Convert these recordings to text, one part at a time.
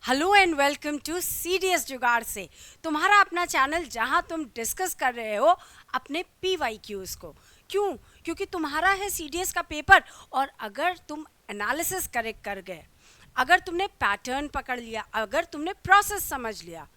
Hello and welcome to CDS Jugaad से, तुम्हारा अपना चैनल जहां तुम डिस्कस कर रहे हो अपने PYQs को। क्यों? क्योंकि तुम्हारा है सीडीएस का पेपर, और अगर तुम एनालिसिस करेक्ट कर गए, अगर तुमने पैटर्न पकड़ लिया, अगर तुमने प्रोसेस समझ लिया,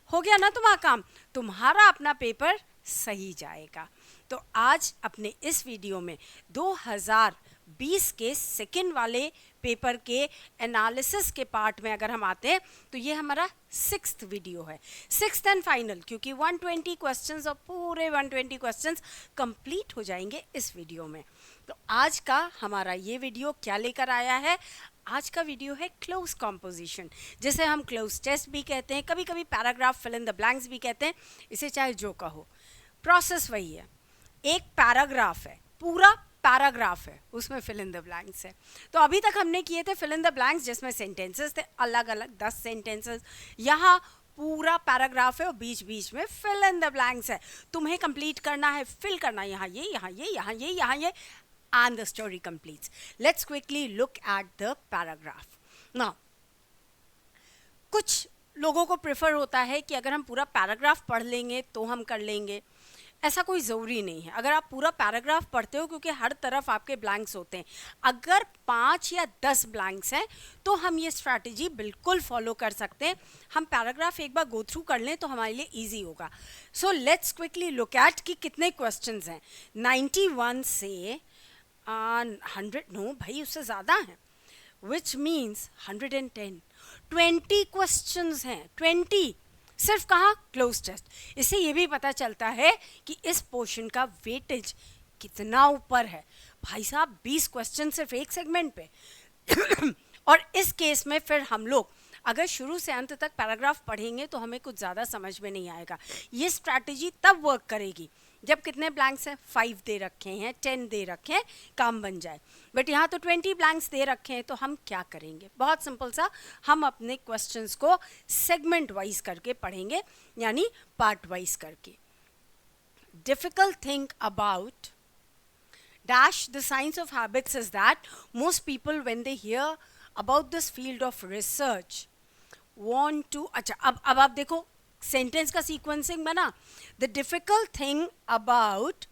हो गया ना तुम्हारा काम, तुम्हारा अपना पेपर सही जाएगा। तो आज अपने इस वीडियो में 2020 के सेकेंड वाले पेपर के एनालिसिस के पार्ट में अगर हम आते हैं तो ये हमारा 6th वीडियो है, 6th एंड फाइनल, क्योंकि 120 क्वेश्चंस और पूरे 120 क्वेश्चंस कंप्लीट हो जाएंगे इस वीडियो में। तो आज का हमारा ये वीडियो क्या लेकर आया है? आज का वीडियो है क्लोज कॉम्पोजिशन, जिसे हम क्लोज टेस्ट भी कहते हैं, कभी कभी paragraph fill in the blanks भी कहते हैं, इसे चाहे जो कहो। प्रोसेस वही है, एक पैराग्राफ है, पूरा पैराग्राफ है, उसमें फिल इन द ब्लैंक्स है। तो अभी तक हमने किए थे फिल इन द ब्लैंक्स, जिसमें सेंटेंसेस थे अलग अलग 10 सेंटेंसेस। यहाँ पूरा पैराग्राफ है और बीच बीच में फिल इन द ब्लैंक्स है। तुम्हें कंप्लीट करना है, फिल करना है, यहाँ ये, यहाँ ये, यहाँ ये, यहाँ ये, and the story completes. Let's quickly look at the paragraph. Now, कुछ लोगों को प्रेफर होता है कि अगर हम पूरा पैराग्राफ पढ़ लेंगे तो हम कर लेंगे। ऐसा कोई ज़रूरी नहीं है। अगर आप पूरा पैराग्राफ पढ़ते हो, क्योंकि हर तरफ आपके ब्लैंक्स होते हैं, अगर 5 या 10 ब्लैंक्स हैं तो हम ये स्ट्रैटेजी बिल्कुल फॉलो कर सकते हैं। हम पैराग्राफ एक बार गो थ्रू कर लें तो हमारे लिए ईजी होगा। So let's quickly look at कि कितने क्वेश्चंस हैं। 91 से 100, नो भाई, उससे ज़्यादा है, विच मीन्स 110, 20 क्वेश्चंस हैं, 20 सिर्फ कहाँ? Cloze test. इससे ये भी पता चलता है कि इस पोर्शन का वेटेज कितना ऊपर है। भाई साहब, 20 क्वेश्चन सिर्फ एक सेगमेंट पे और इस केस में फिर हम लोग अगर शुरू से अंत तक पैराग्राफ पढ़ेंगे तो हमें कुछ ज़्यादा समझ में नहीं आएगा। ये स्ट्रैटेजी तब वर्क करेगी जब कितने ब्लैंक्स हैं? 5 दे रखे हैं, 10 दे रखे हैं, काम बन जाए। बट यहाँ तो 20 ब्लैंक्स दे रखे हैं, तो हम क्या करेंगे? बहुत सिंपल सा, हम अपने क्वेश्चंस को सेगमेंट वाइज करके पढ़ेंगे, यानी पार्ट वाइज करके। Difficult thing about dash the science of habits is that most people when they hear about this field of research want to, अच्छा अब आप देखो सेंटेंस का सीक्वेंसिंग बना। The difficult thing about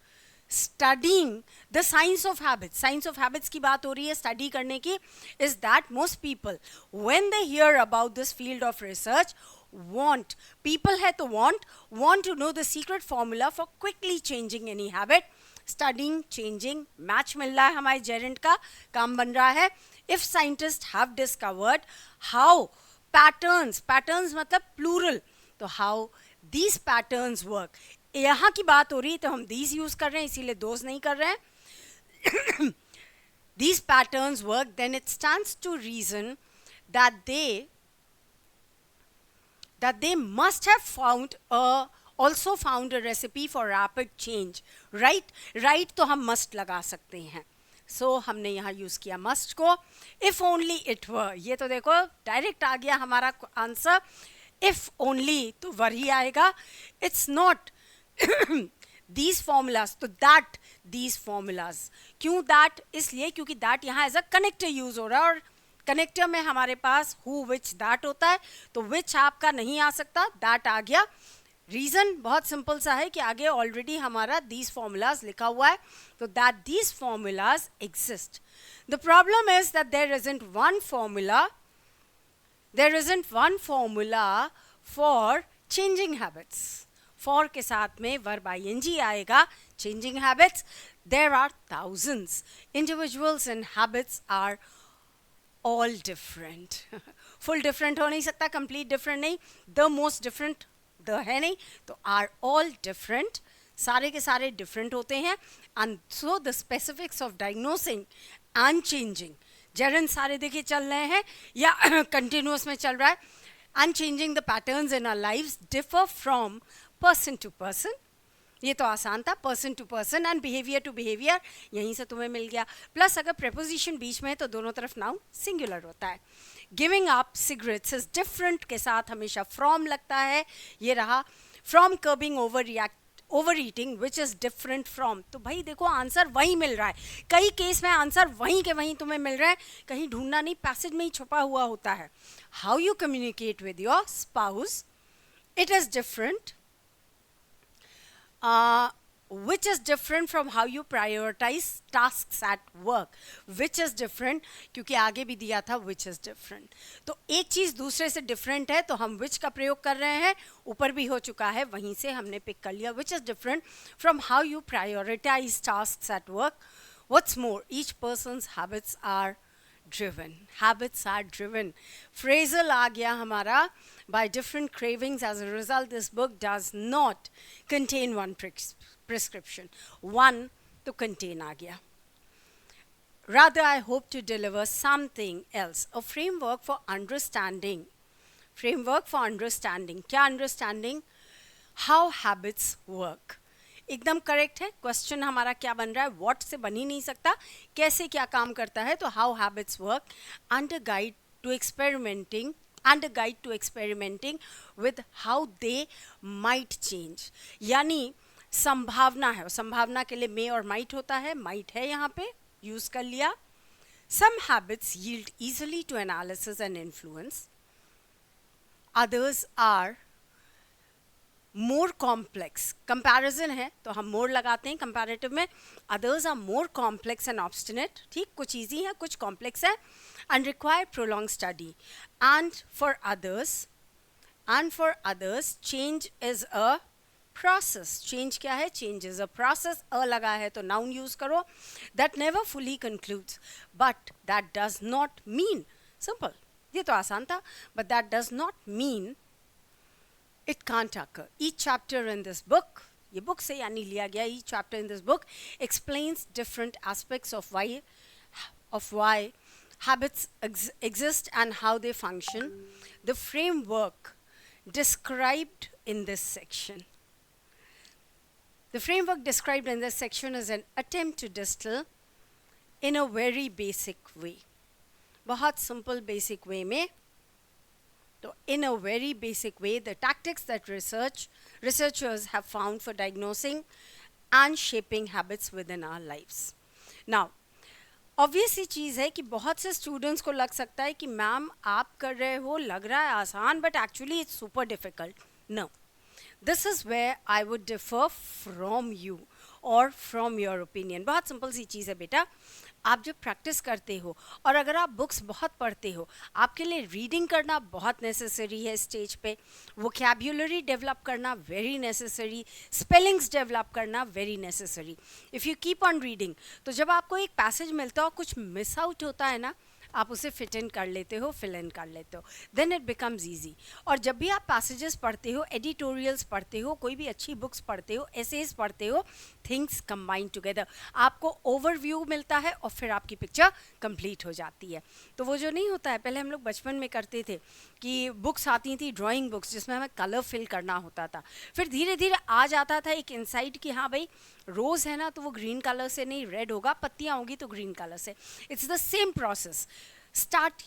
studying the science of habits, science of habits की बात हो रही है स्टडी करने की, is that most people when they hear about this field of research want, people है तो want to know the secret formula for quickly changing any habit. Studying, changing, match मिल रहा है, हमारे जेरेंट का काम बन रहा है। If scientist have discovered how patterns, patterns मतलब प्लूरल, तो हाउ दीज पैटर्न्स वर्क, यहाँ की बात हो रही है तो हम दीज यूज कर रहे हैं, इसीलिए दोज नहीं कर रहे हैं। These patterns work, then it stands to reason that they must have also found a recipe for rapid change, right तो हम must लगा सकते हैं। हमने यहाँ यूज़ किया must को। if only it were, ये तो देखो डायरेक्ट आ गया हमारा आंसर। if only तो वर ही आएगा। it's not these formulas, तो that these formulas, क्यों that? इसलिए क्योंकि that यहाँ एज अ कनेक्टर यूज हो रहा है, और कनेक्टर में हमारे पास हु, विच, दैट होता है, तो विच आपका नहीं आ सकता, दैट आ गया। रीजन बहुत सिंपल सा है कि आगे ऑलरेडी हमारा दीज फॉर्मूलाज लिखा हुआ है, तो that these formulas exist. The problem is that there isn't one formula for changing habits. For के साथ में वर्ब ing आएगा, changing habits. There are thousands individuals and habits are all different. full different हो नहीं सकता, complete different नहीं, the most different the है नहीं, तो are all different, सारे के सारे different होते हैं। and so the specifics of diagnosing and changing, जरन सारे देखिए चल रहे हैं या continuous में चल रहा है, and changing the patterns in our lives differ from person to person। ये तो आसान था, person to person and behaviour to behaviour, यहीं से तुम्हें मिल गया। प्लस अगर प्रेपोजिशन बीच में है तो दोनों तरफ नाउन सिंगुलर होता है। Giving up cigarettes is different के साथ हमेशा फ्रॉम लगता है, ये रहा। From curbing over over eating which is different from, तो भाई देखो आंसर वही मिल रहा है, कई केस में आंसर वहीं के वहीं तुम्हें मिल रहा है, कहीं ढूंढना नहीं, पैसेज में ही छुपा हुआ होता है. How you communicate with your spouse, it is different, which is different from how you prioritize tasks at work, which is different, क्योंकि आगे भी दिया था which is different. तो एक चीज़ दूसरे से different है तो हम which का प्रयोग कर रहे हैं, ऊपर भी हो चुका है, वहीं से हमने पिक कर लिया. which is different from how you prioritize tasks at work. What's more, each person's habits are driven. Habits are driven. Phrasal आ गया हमारा. By different cravings, as a result, this book does not contain one prescription. One to contain आ गया. Rather, I hope to deliver something else. A framework for understanding. Framework for understanding. क्या understanding? How habits work. एकदम correct है. Question हमारा क्या बन रहा है, what से बन ही नहीं सकता, कैसे क्या काम करता है, तो how habits work and a guide to experimenting with how they might change. यानी संभावना है, और संभावना के लिए मे और माइट होता है, माइट है यहाँ पे यूज कर लिया. Some habits yield easily to analysis and influence, others are more complex. Comparison है तो हम मोर लगाते हैं कंपैरेटिव में. Others are more complex and obstinate. ठीक, कुछ इजी है, कुछ कॉम्प्लेक्स है, and require prolong study. And for others change is a process. Change क्या है, चेंज इज अ प्रोसेस. अ लगा है तो नाउन यूज करो. That never fully concludes, but that does not mean. Simple, ये तो आसान था. But that does not mean it can't occur. Each chapter in this book, ये book से यानी लिया गया, each chapter in this book explains different aspects of why habits exist and how they function. The framework described in this section. The framework described in this section is an attempt to distill in a very basic way. बहुत simple basic way में. So in a very basic way, the tactics that researchers have found for diagnosing and shaping habits within our lives. Now, obvious सी चीज़ है कि बहुत से students को लग सकता है कि मैम आप कर रहे हो, लग रहा है आसान, but actually it's super difficult. No, this is where I would differ from you और फ्रॉम योर ओपिनियन. बहुत सिंपल सी चीज़ है बेटा. आप जब प्रैक्टिस करते हो और अगर आप बुक्स बहुत पढ़ते हो, आपके लिए रीडिंग करना बहुत नेसेसरी है स्टेज पे, वोकैब्युलरी डेवलप करना वेरी नेसेसरी, स्पेलिंग्स डेवलप करना very necessary. If you keep on reading, तो जब आपको एक पैसेज मिलता हो, कुछ मिस आउट होता है ना, आप उसे फिट इन कर लेते हो, फिल इन कर लेते हो, देन इट बिकम्स ईजी. और जब भी आप पैसेजेस पढ़ते हो, एडिटोरियल्स पढ़ते हो, कोई भी अच्छी बुक्स पढ़ते हो, एसेज पढ़ते हो, थिंग्स कंबाइन टुगेदर, आपको ओवरव्यू मिलता है और फिर आपकी पिक्चर कंप्लीट हो जाती है. तो वो जो नहीं होता है, पहले हम लोग बचपन में करते थे कि बुक्स आती थी, ड्राइंग बुक्स, जिसमें हमें कलर फिल करना होता था. फिर धीरे धीरे आ जाता था एक इंसाइट कि हाँ भाई रोज़ है ना, तो वो ग्रीन कलर से नहीं, रेड होगा, पत्तियाँ होंगी तो ग्रीन कलर से. It's the same process. Start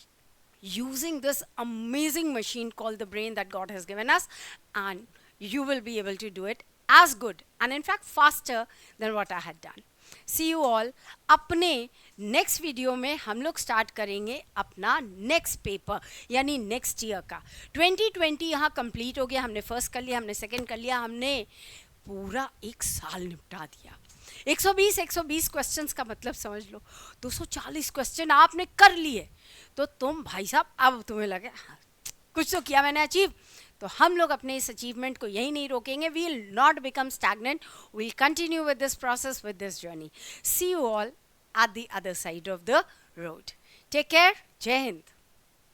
using this amazing machine called the brain that God has given us, and you will be able to do it as good and in fact faster than what I had done. See you all. अपने next video में हम लोग start करेंगे अपना next paper, यानी next year का. 2020 यहाँ complete हो गया. हमने फर्स्ट कर लिया, हमने सेकंड कर लिया, हमने पूरा एक साल निपटा दिया. 120 क्वेश्चंस का मतलब समझ लो, 240 क्वेश्चन आपने कर लिए, तो तुम भाई साहब अब तुम्हें लगे हाँ, कुछ तो किया मैंने अचीव. तो हम लोग अपने इस अचीवमेंट को यही नहीं रोकेंगे. We will not become stagnant, we will continue with this process, with this journey. See you all at the other side of the road. Take care. जय हिंद.